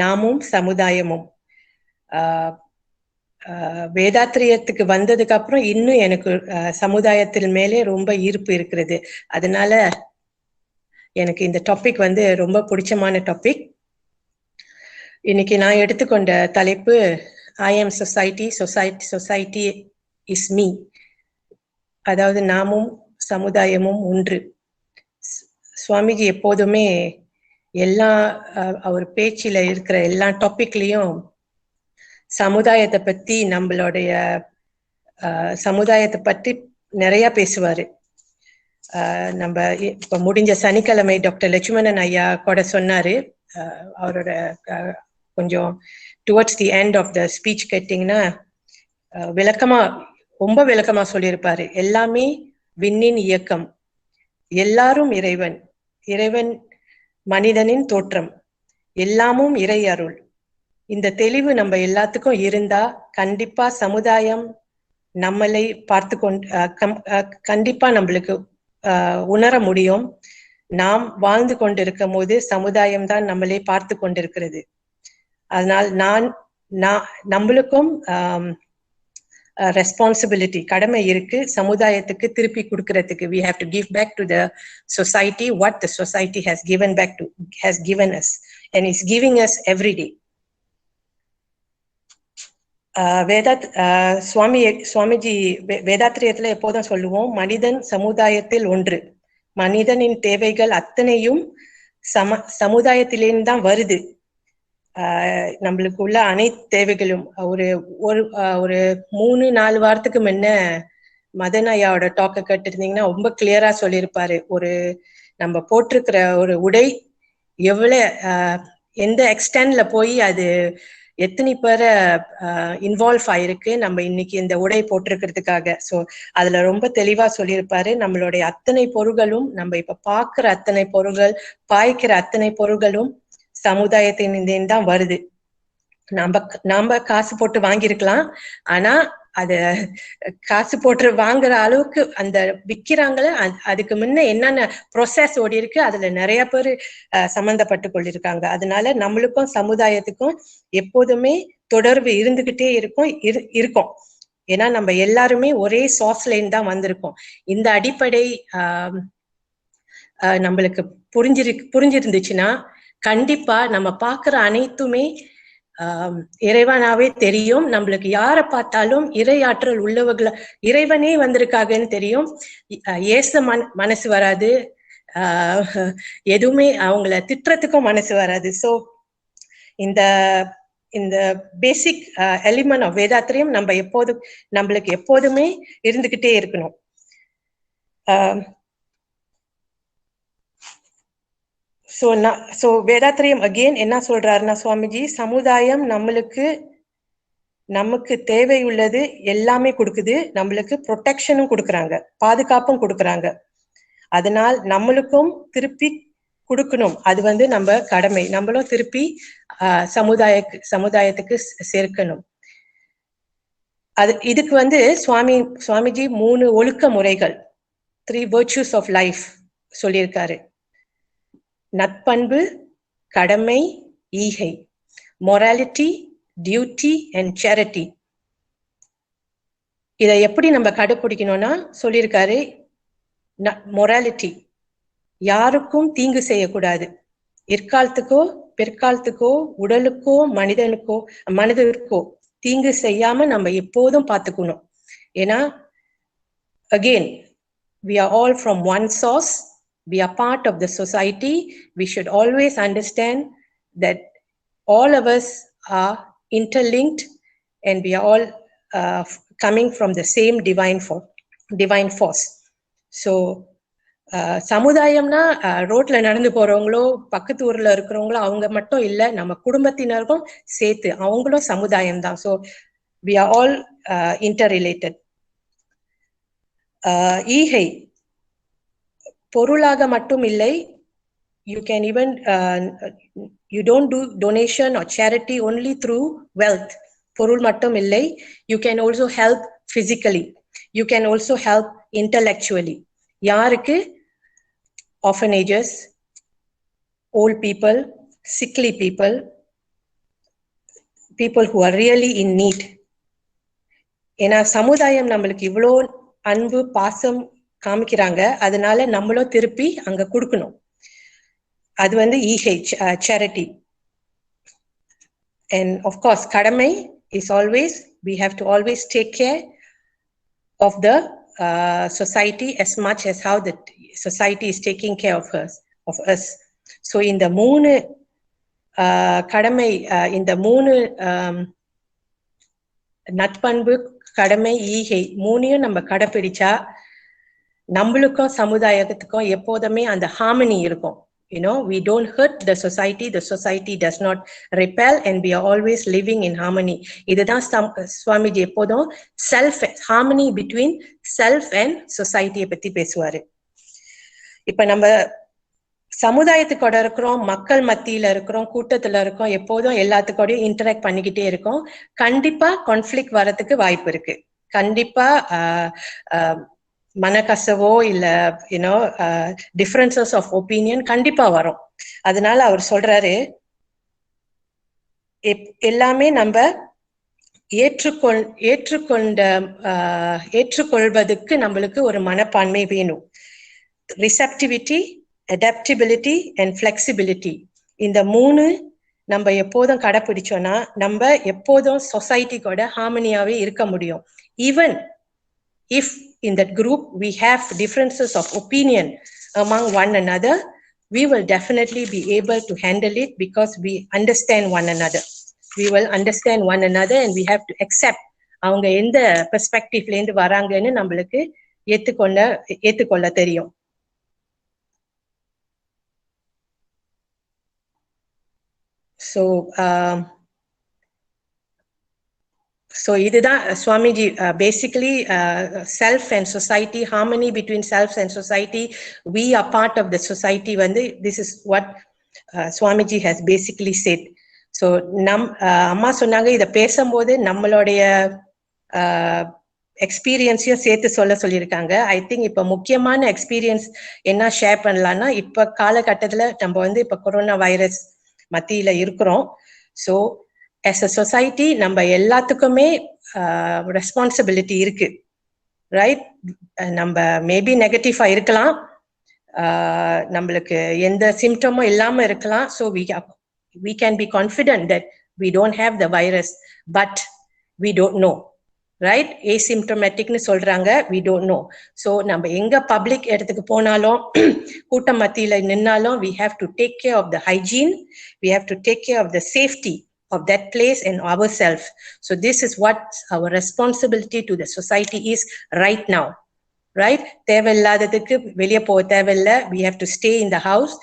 S3: நாமும் சமுதாயமும். வேதாத்திரியத்துக்கு வந்ததுக்கு அப்புறம் இன்னும் எனக்கு சமுதாயத்தின் மேலே ரொம்ப ஈர்ப்பு இருக்கிறது. அதனால எனக்கு இந்த டாபிக் ரொம்ப பிடிச்சமான டாபிக். இன்னைக்கு நான் எடுத்துக்கொண்ட தலைப்பு I am society, society is me. அதாவது நாமும் சமுதாயமும் ஒன்று. சுவாமிஜி எப்போதுமே அவர் பேச்சில இருக்கிற எல்லா டாபிக்லயும் சமுதாயத்தை பத்தி நம்மளுடைய சமுதாயத்தை பற்றி நிறைய பேசுவாரு. நம்ம இப்ப முடிஞ்ச சனிக்கிழமை டாக்டர் லட்சுமணன் ஐயா கூட சொன்னாரு. அவரோட கொஞ்சம் towards the end of the speech கேட்டீங்கன்னா ரொம்ப விளக்கமா சொல்லியிருப்பாரு. எல்லாமே விண்ணின் இயக்கம், எல்லாரும் இறைவன், இறைவன் மனிதனின் தோற்றம், எல்லாமும் இறை அருள். இந்த தெளிவு நம்ம எல்லாத்துக்கும் இருந்தா கண்டிப்பா சமுதாயம் நம்மளை கண்டிப்பா நம்மளுக்கு உணர முடியும். நாம் வாழ்ந்து கொண்டிருக்கும் போது சமுதாயம் தான் நம்மளே பார்த்து கொண்டிருக்கிறது. அதனால் நம்மளுக்கும் ரெஸ்பான்சிபிலிட்டி, கடமை இருக்கு சமுதாயத்துக்கு திருப்பி கொடுக்கறதுக்கு. we have to give back to the society what the society has given us and is giving us every day. Swamiji வேதாத்திரியத்துல எப்போதும் சொல்லுவோம், மனிதன் சமுதாயத்தில் ஒன்று. மனிதனின் தேவைகள் அத்தனையும் சமுதாயத்திலேருந்து தான் வருது. நம்மளுக்கு உள்ள அனைத்து தேவைகளும் ஒரு 3-4 வாரத்துக்கு முன்ன மதன் ஐயாவோட டாக்க கேட்டுருந்தீங்கன்னா ரொம்ப கிளியரா சொல்லியிருப்பாரு. நம்ம போட்டிருக்கிற ஒரு உடை எவ்வளவு எந்த எக்ஸ்டென்ட்ல போய் அது எத்தனை பேரை இன்வால்வ் ஆயிருக்கு நம்ம இன்னைக்கு இந்த உடை போட்டிருக்கிறதுக்காக. ஸோ அதுல ரொம்ப தெளிவா சொல்லியிருப்பாரு. நம்மளுடைய அத்தனை பொருள்களும், நம்ம இப்ப பாக்குற அத்தனை பொருள்கள், பாய்க்கிற அத்தனை பொருள்களும் சமுதாயத்தின் தான் வருது. நாம காசு போட்டு வாங்கியிருக்கலாம், ஆனா அத காசு போட்டு வாங்குற அளவுக்கு அந்த விக்கிறாங்கள, அதுக்கு முன்ன என்னென்ன ப்ரொசஸ் ஓடி இருக்கு, அதுல நிறைய பேர் சம்பந்தப்பட்டு கொண்டிருக்காங்க. அதனால நம்மளுக்கும் சமுதாயத்துக்கும் எப்போதுமே தொடர்பு இருந்துகிட்டே இருக்கும். ஏன்னா நம்ம எல்லாருமே ஒரே சாஃப்ட் லைன் தான் வந்திருக்கோம். இந்த அடிப்படை நம்மளுக்கு புரிஞ்சிருந்துச்சுன்னா கண்டிப்பா நம்ம பாக்குற அனைத்துமே இறைவனாவே தெரியும். நம்மளுக்கு யார பார்த்தாலும் இறையாற்றல் உள்ளவர்கள இறைவனே வந்திருக்காங்கன்னு தெரியும். ஏச மனசு வராது, எதுவுமே அவங்கள திட்டுறதுக்கும் மனசு வராது. ஸோ இந்த பேசிக் எலிமெண்ட் ஆஃப் வேதாத்திரியம் நம்மளுக்கு எப்போதுமே இருந்துகிட்டே இருக்கணும். ஸோ வேதாத்திரியம் அகெயின் என்ன சொல்றாருன்னா சுவாமிஜி, சமுதாயம் நம்மளுக்கு நமக்கு தேவை உள்ளது எல்லாமே கொடுக்குது, நம்மளுக்கு ப்ரொடெக்ஷனும் கொடுக்குறாங்க, பாதுகாப்பும் கொடுக்குறாங்க. அதனால் நம்மளுக்கும் திருப்பி கொடுக்கணும், அது நம்ம கடமை. நம்மளும் திருப்பி சமுதாயத்துக்கு சேர்க்கணும். இதுக்கு சுவாமிஜி 3 ஒழுக்க முறைகள், 3 virtues of life சொல்லியிருக்காரு. நற்பண்பு, கடமை, ஈகை. Morality, duty and charity. இதை எப்படி நம்ம கடைபிடிக்கணும்னா சொல்லியிருக்காரு, மொராலிட்டி, யாருக்கும் தீங்கு செய்யக்கூடாது. எற்காலத்துக்கோ பிற்காலத்துக்கோ உடலுக்கோ மனிதனுக்கோ தீங்கு செய்யாம நம்ம எப்போதும் பார்த்துக்கணும். ஏன்னா again we are all from one source, we are part of the society. We should always understand that all of us are interlinked and we are all coming from the same divine force. So சமுதாயம்னா ரோட்ல நடந்து போறவங்களோ பக்கத்து ஊர்ல இருக்கிறவங்களோ அவங்க மட்டும் இல்ல, நம்ம குடும்பத்தினருக்கும் சேர்த்து அவங்களும் சமுதாயம் தான். So we are all interrelated. ஈகை பொருளாக மட்டும் இல்லை, you can even you don't do donation or charity only through wealth. பொருள் மட்டும் இல்லை, you can also help physically, you can also help intellectually. யாருக்கு? Orphanages, old people, sickly people, people who are really in need. ஏன்னா சமுதாயம் நம்மளுக்கு இவ்வளோ அன்பு பாசம் காமிக்கிறாங்க, அதனால நம்மளும் திருப்பி அங்க கொடுக்கணும். அது ஈகை, சேரிட்டி. And of course கடமை is always, we have to always take care of the society as much as how the society is taking care of us. So இந்த 3 கடமை, இந்த 3 நட்பண்பு, கடமை, ஈகை 3யும் நம்ம கடைபிடிச்சா நம்மளுக்கும் சமுதாயத்துக்கும் எப்போதுமே அந்த ஹார்மனி இருக்கும். You know, we don't hurt the society does not repel, and we are always living in harmony. இதுதான் சுவாமிஜி எப்போதும் harmony between self and society பத்தி பேசுவாரு. இப்ப நம்ம சமுதாயத்துக்கூட இருக்கிறோம், மக்கள் மத்தியில இருக்கிறோம், கூட்டத்துல இருக்கோம், எப்போதும் எல்லாத்துக்கூடயும் இன்டராக்ட் பண்ணிக்கிட்டே இருக்கோம். கண்டிப்பா கான்ஃபிளிக்ட் வரதுக்கு வாய்ப்பு இருக்கு. கண்டிப்பா மனக்கசவோ இல்ல யூனோ டிஃபரன்சஸ் ஆஃப் ஒப்பீனியன் கண்டிப்பா வரும். அதனால அவர் சொல்றாரு, எல்லாமே நம்ம ஏற்றுக்கொள்வதற்கு நம்மளுக்கு ஒரு மனப்பான்மை வேணும். ரிசெப்டிவிட்டி, அடாப்டபிலிட்டி அண்ட் ஃபிளெக்சிபிலிட்டி, இந்த 3 நம்ம எப்போதும் கடைபிடிச்சோம்னா நம்ம எப்போதும் சொசைட்டி கூட ஹார்மனியாவே இருக்க முடியும். Even if in that group we have differences of opinion among one another, we will definitely be able to handle it because we understand one another. We will understand one another and we have to accept அவங்க எந்த பெர்ஸ்பெக்டிவ்ல இருந்து வராங்கன்னு நம்மளுக்கு ஏத்துக்கொள்ள தெரியும். So இதுதான் Swamiji basically self and society, harmony between self and society. We are part of the society. This is what Swamiji has basically said. So அம்மா சொன்னாங்க, இதை பேசும்போது நம்மளுடைய எக்ஸ்பீரியன்ஸையும் சேர்த்து சொல்லியிருக்காங்க. ஐ திங்க் இப்ப முக்கியமான எக்ஸ்பீரியன்ஸ் என்ன ஷேர் பண்ணலாம்னா, இப்ப காலகட்டத்துல நம்ம இப்ப கொரோனா வைரஸ் மத்தியில இருக்கிறோம். ஸோ as a society நம்ம எல்லாத்துக்குமே ரெஸ்பான்சிபிலிட்டி இருக்கு, ரைட்? நம்ம மேபி நெகட்டிவா இருக்கலாம், நம்மளுக்கு எந்த சிம்டமும் இல்லாம இருக்கலாம். So we can be confident that we don't have the virus, but we don't know, right? Asymptomaticனு சொல்றாங்க, we don't know. So நம்ம எங்க பப்ளிக் இடத்துக்கு போனாலும் கூட்டம் மத்தியில நின்னாலும் we have to take care of the hygiene, we have to take care of the safety of that place and ourselves. So this is what our responsibility to the society is right now, right? தேவையில்லாததுக்கு வெளியே போக தேவையில்லை, we have to stay in the house.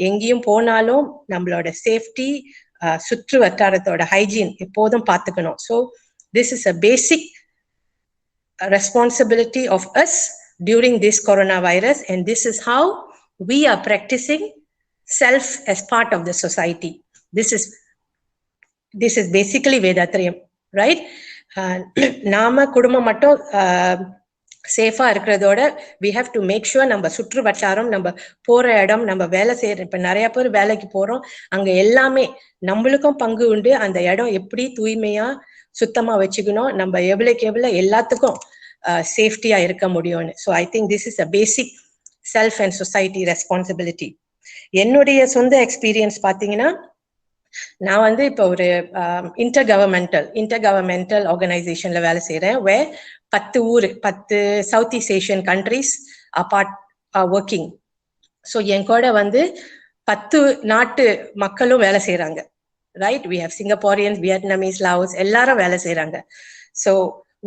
S3: எங்கேயும் போனாலும் நம்மளோட safety, சுற்று வட்டாரத்தோட hygiene எப்போதும் பார்த்துக்கணும். So this is a basic responsibility of us during this coronavirus, and this is how we are practicing self as part of the society. This is basically Vedatrayam, right? நாம குடும்பம் மட்டும் சேஃபா இருக்கிறதோட we have to make sure நம்ம சுற்று வட்டாரம், நம்ம போற இடம், நம்ம வேலை செய்யற, இப்ப நிறைய பேர் வேலைக்கு போறோம், அங்க எல்லாமே நம்மளுக்கும் பங்கு உண்டு. அந்த இடம் எப்படி தூய்மையா சுத்தமா வச்சுக்கணும், நம்ம எவ்வளவுக்கு எவ்வளவு எல்லாத்துக்கும் சேஃப்டியா இருக்க முடியும்னு. So I think this is a basic self and society responsibility. என்னுடைய சொந்த எக்ஸ்பீரியன்ஸ் பாத்தீங்கன்னா, நான் வந்து இப்போ ஒரு இன்டர் கவர்மெண்டல் ஆர்கனைசேஷன்ல வேலை செய்யறேன். 10 south east Asian countries working. So என் கூட வந்து 10 நாட்டு மக்களும் வேலை செய்யறாங்க, right? We have Singaporeans, Vietnamese, Laos, எல்லாரும் வேலை செய்யறாங்க. So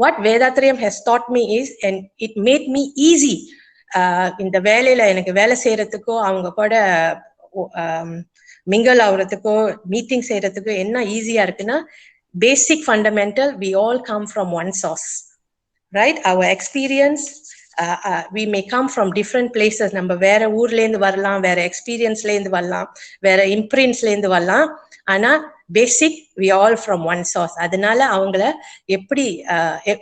S3: what Vedatrayam has taught me is, and it made me easy இந்த வேலையில எனக்கு வேலை செய்யறதுக்கோ அவங்க கூட மிங்கல் ஆகுறதுக்கோ மீட்டிங் செய்யறதுக்கோ என்ன ஈஸியா இருக்குன்னா, பேசிக் fundamental, we all come from one source, right? Our experience, we may come from different places. நம்ம வேற ஊர்ல இருந்து வரலாம், வேற எக்ஸ்பீரியன்ஸ்ல இருந்து வரலாம், வேற இம்ப்ரின்ஸ்ல இருந்து வரலாம், ஆனா பேசிக் we all from one source. அதனால அவங்கள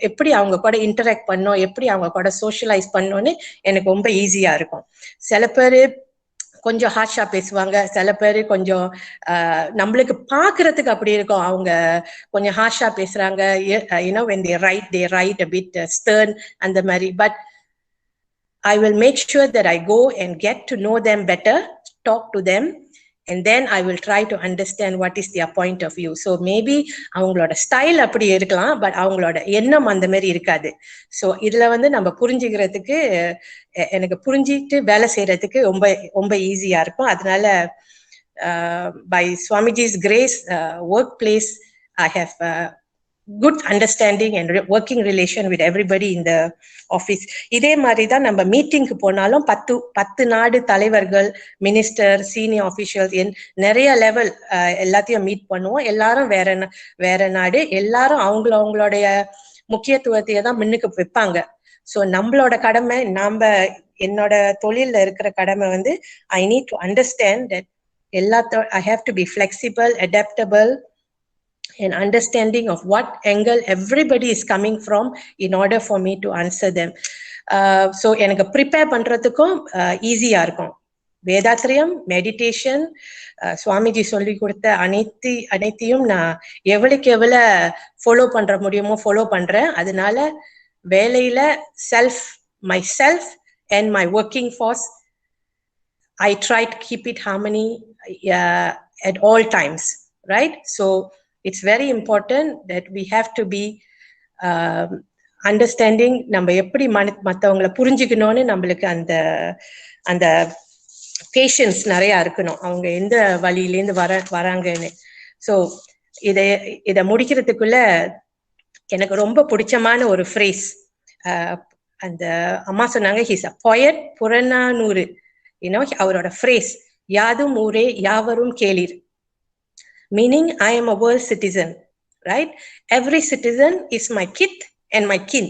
S3: எப்படி அவங்க கூட இன்டராக்ட் பண்ணோம், எப்படி அவங்க கூட சோஷியலைஸ் பண்ணோன்னு எனக்கு ரொம்ப ஈஸியா இருக்கும். சில பேரு கொஞ்சம் ஹார்ஷா பேசுவாங்க, சில பேரு கொஞ்சம் நம்மளுக்கு பாக்குறதுக்கு அப்படி இருக்கும், அவங்க கொஞ்சம் ஹார்ஷா பேசுறாங்க, when they write a bit stern அந்த மாதிரி. But I will make sure that I go and get to know them better, talk to them, and then I will try to understand what is their point of view. So maybe அவங்களோட style அப்படி இருக்கலாம், but அவங்களோட எண்ணம் அந்த மாதிரி இருக்காது. So இதுல வந்து நம்ம புரிஞ்சுக்கிறதுக்கு, எனக்கு புரிஞ்சிட்டு வேலை செய்யறதுக்கு ரொம்ப ஈஸியா இருக்கும். அதனால by Swamiji's grace, workplace, I have good understanding and working relation with everybody in the office. இதே மாதிரி தான் நம்ம மீட்டிங்க்கு போனாலும் 10 நாடு தலைவர்கள், மினிஸ்டர், சீனியர் ஆஃபீஷியல்ஸ், நிறைய லெவல் எல்லாத்தையும் மீட் பண்ணுவோம். எல்லாரும் வேற நாடு, எல்லாரும் அவங்களுடைய முக்கியத்துவத்தையே தான் முன்னுக்கு வைப்பாங்க. ஸோ நம்மளோட கடமை, என்னோட தொழில்ல இருக்கிற கடமை வந்து I need to understand that I have to be flexible, adaptable, and understanding of what angle everybody is coming from in order for me to answer them. So எனக்கு ப்ரிப்பேர் பண்றதுக்கும் ஈஸியா இருக்கும். வேதாத்ரியம், மெடிடேஷன், சுவாமிஜி சொல்லி கொடுத்த அனைத்தையும் நான் எவ்வளவுக்கு எவ்வளவு ஃபாலோ பண்ற முடியுமோ ஃபாலோ பண்றேன். அதனால வேலையில myself and my working force, I try to keep it harmony at all times, right? So it's very important that we have to be understanding, நம்ம எப்படி மற்றவங்களை புரிஞ்சுக்கணும்னு நம்மளுக்கு அந்த பேஷன்ஸ் நிறைய இருக்கணும், அவங்க எந்த வழியிலேருந்து வராங்கன்னு. ஸோ இதை முடிக்கிறதுக்குள்ள எனக்கு ரொம்ப பிடிச்சமான ஒரு ஃப்ரேஸ், அந்த அம்மா சொன்னாங்க, ஹீஸ் அ poet, புறநானூறு, அவரோட ஃப்ரேஸ், யாதும் ஊரே யாவரும் கேளீர், meaning I am a world citizen, right? Every citizen is my kith and my kin,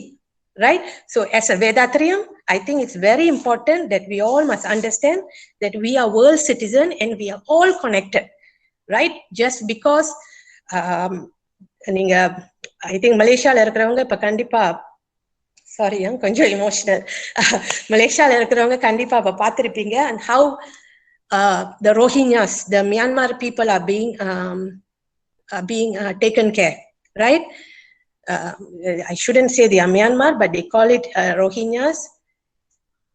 S3: right? So as a Vedatrayam, I think it's very important that we all must understand that we are world citizen and we are all connected, right? Just because நீங்க I think மலேசியால இருக்கிறவங்க இப்ப கண்டிப்பா, sorry கொஞ்சம் emotional, மலேசியால இருக்கிறவங்க கண்டிப்பா இப்ப பார்த்திருப்பீங்க and how the Rohingyas, the Myanmar people are being taken care, right? I shouldn't say they are Myanmar, but they call it Rohingyas.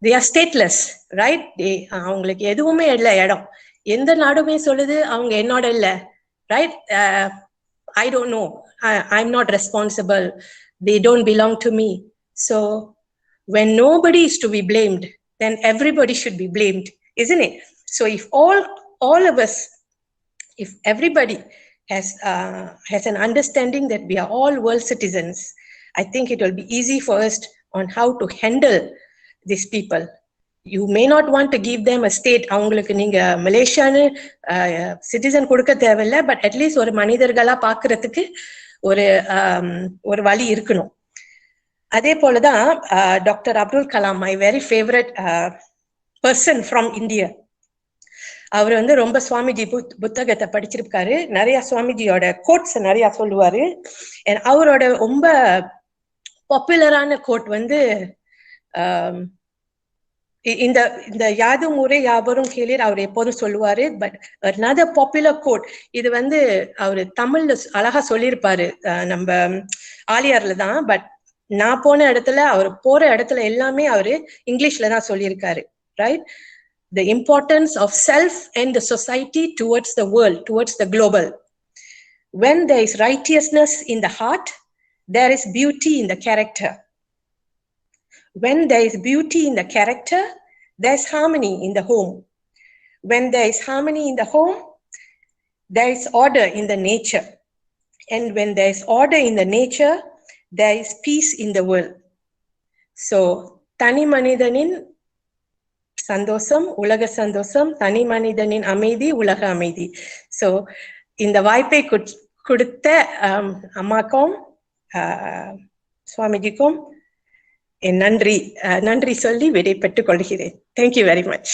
S3: They are stateless, right? அவங்களுக்கு எதுவுமே இல்லை, இடம் எந்த நாடுமே சொல்லுது அவங்க என்னோட இல்லை, right? I don't know, I'm not responsible, they don't belong to me. So when nobody is to be blamed, then everybody should be blamed, isn't it? So if all of us, if everybody has an understanding that we are all world citizens, I think it will be easy for us on how to handle these people. You may not want to give them a state, அவங்களுக்கு நீங்க மலேசியான்னு citizen கொடுக்க தேவையில்லை, but at least ஒரு மனிதர்களா பாக்குறதுக்கு ஒரு வழி இருக்கணும். அதே போலதான் doctor Abdul Kalam, my very favourite person from India. அவர் வந்து ரொம்ப சுவாமிஜி புத்தகத்தை படிச்சிருக்காரு, நிறைய சுவாமிஜியோட கோட்ஸ் நிறைய சொல்லுவாரு. அவரோட ரொம்ப பாப்புலரான கோட் வந்து இந்த இந்த யாதும் ஊரே யாவரும் கேளீர் அவர் எப்போதும் சொல்லுவாரு. பட் another popular quote, இது வந்து அவரு தமிழ்ல அழகா சொல்லியிருப்பாரு நம்ம ஆலியார்ல தான். பட் நான் போன இடத்துல, அவர் போற இடத்துல எல்லாமே அவரு இங்கிலீஷ்ல தான் சொல்லியிருக்காரு. Right? The importance of self and the society towards the world, towards the global. When there is righteousness in the heart, there is beauty in the character. When there is beauty in the character, there is harmony in the home. When there is harmony in the home, there is order in the nature. And when there is order in the nature, there is peace in the world. So, தனி மனிதனின் சந்தோஷம் உலக சந்தோஷம், தனி மனிதனின் அமைதி உலக அமைதி. ஸோ இந்த வாய்ப்பை கொடுத்த அம்மாக்கும் சுவாமிஜிக்கும் என் நன்றி சொல்லி விடைபெற்றுக் கொள்கிறேன். Thank you very much.